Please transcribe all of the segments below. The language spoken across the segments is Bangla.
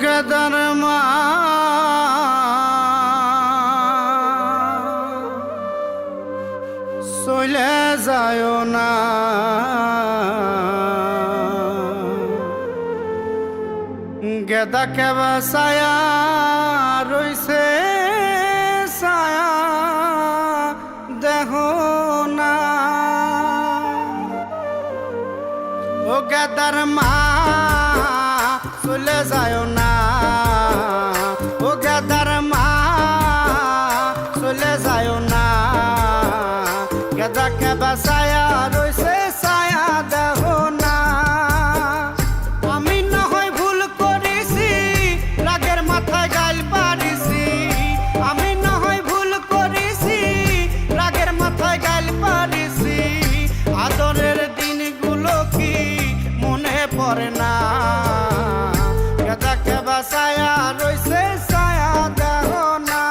গেদার মা চলে যায় না, গেদাকে বাসায়া রইছে ছায়া দেহ না। ও গেদার মা চলে যায় না, ও গেদার মা চলে যায় না, গেদাকে বাসায়া রইছে ছায়া দেহ না। আমি না হয় ভুল করেছি, রাগের মাথায় গাল পারিছি, আমি না হয় ভুল করেছি, রাগের মাথায় গাল পারিছি। আদরের দিনগুলো কি মনে পড়ে না, গেদাকে বাসায়া রইছে ছায়া দেহ না।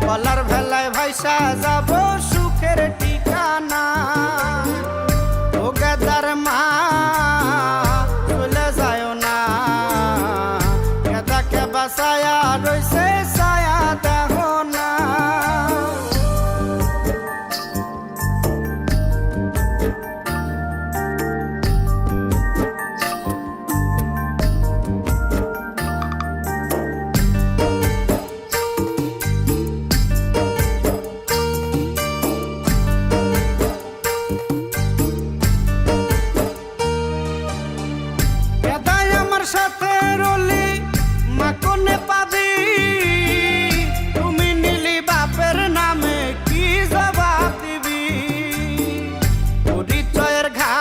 বলার ভেলায় ভাইসা যাব সুখের ঠিকানা। ও গেদার মা চলে যায় না, গেদাকে বাসায়া রইছে ছায়া দেহ না। সাথে রলি মাকনে পাবি, তুমি নিলি বাপের নামে কি জবাব দিবি। পরিচয়ের ঘা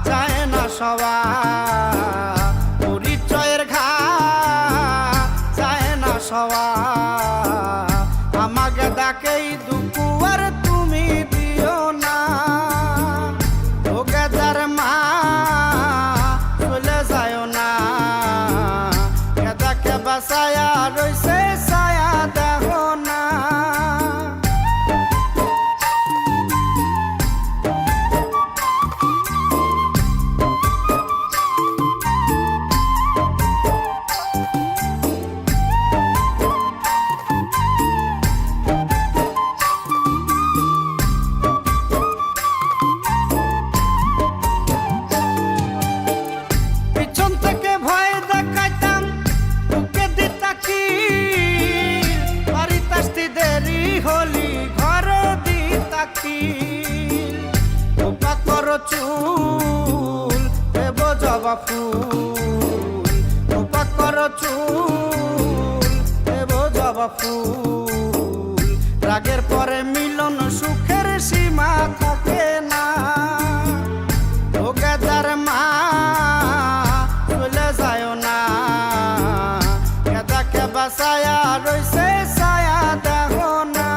যায় না সবা, পরিচয়ের ঘা যায় না সবা। আমাকে ডাকেই দুপুয়ার তুমি দিও না, ও গেদার মা চলে যায় না, গেদাকে বাসায়া রইছে ছায়া দেহ না। চুল দেব জবা ফুল, উপাক কর চুল দেব জবা ফুল। রাগের পরে মিলন সুখের সীমা থাকে না, ও গেদার মা চলে যায় না, গেদাকে বাসায়া রইছে ছায়া দেহ না।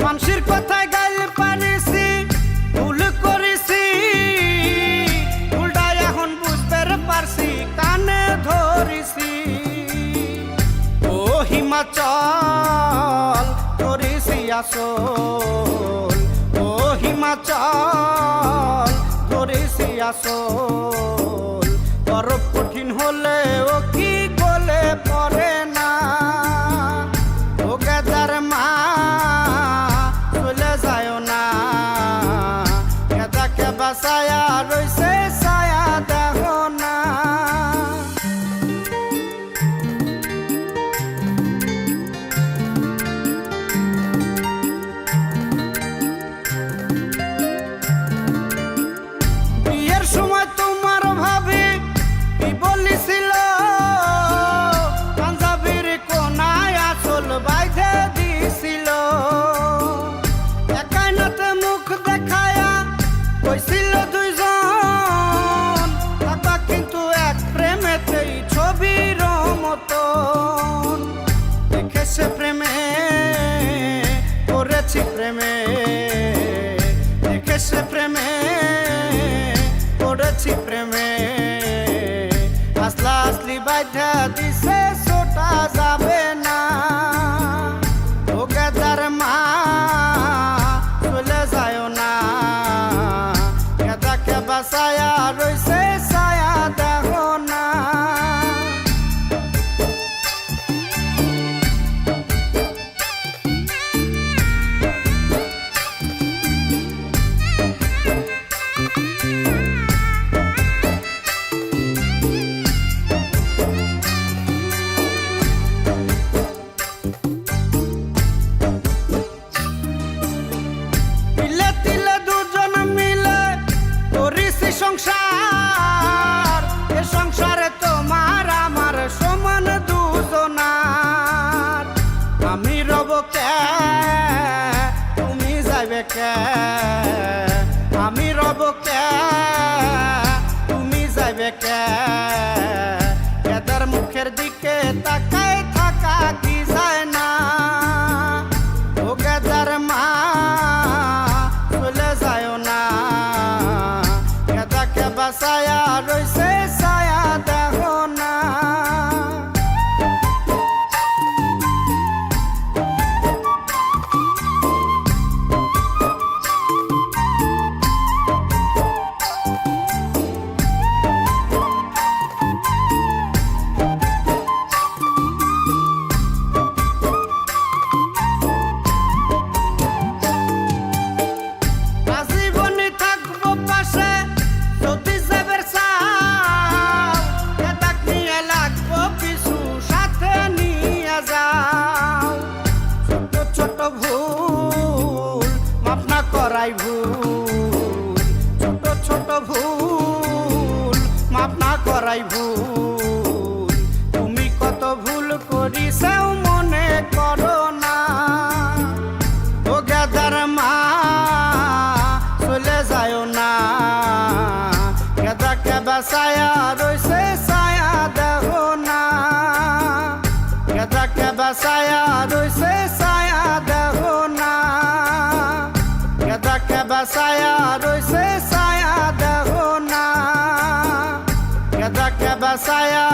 মানুষের কথায় গাইল পারিছি, ভুল করেছি, ভুলটা এখন বুঝতে পারছি, কানে ধরেছি। ও হিমাচল ধরেছি আসল, ও হিমাচল ধরেছি আসল। বরফ কঠিন হলে ও কি গলে পড়ে না, ও গেদার মা চলে যায় মন দেখেছে প্রেমে পড়েছি প্রেমে দেখেছে প্রেমে পড়েছি প্রেমে আসলা আসলি বাধ্যা দিছে ছোটা যাবে না ও গেদার মা চলে যায় না গেদাকে বাসায়া রইছে ছায়া দেখো না সংসার এ সংসারে তোমার আমার সমান দুজনার আমি রব কে তুমি যাইবে কে আমি রব কে তুমি যাইবে কে এদের মুখের দিকে তাকায় থাকা কি যায় না ও গেদার মা চলে যায় না বাসায়া রইছে ছায়া দেখো না আজীবনই থাকবো পাশে করাই ভুল ছোট ছোট ভুল মাপ না করাই ভুল তুমি কত ভুল করিসাও মনে করো না ও গেদার মা চলে যায় না গেদাকে বাসায়া রইছে ছায়া দেখো না গেদাকে বাসায়া রইছে ছায়া দেখো না গেদাকে বাসায়া রইছে ছায়া দেখো না গেদাকে বাসায়া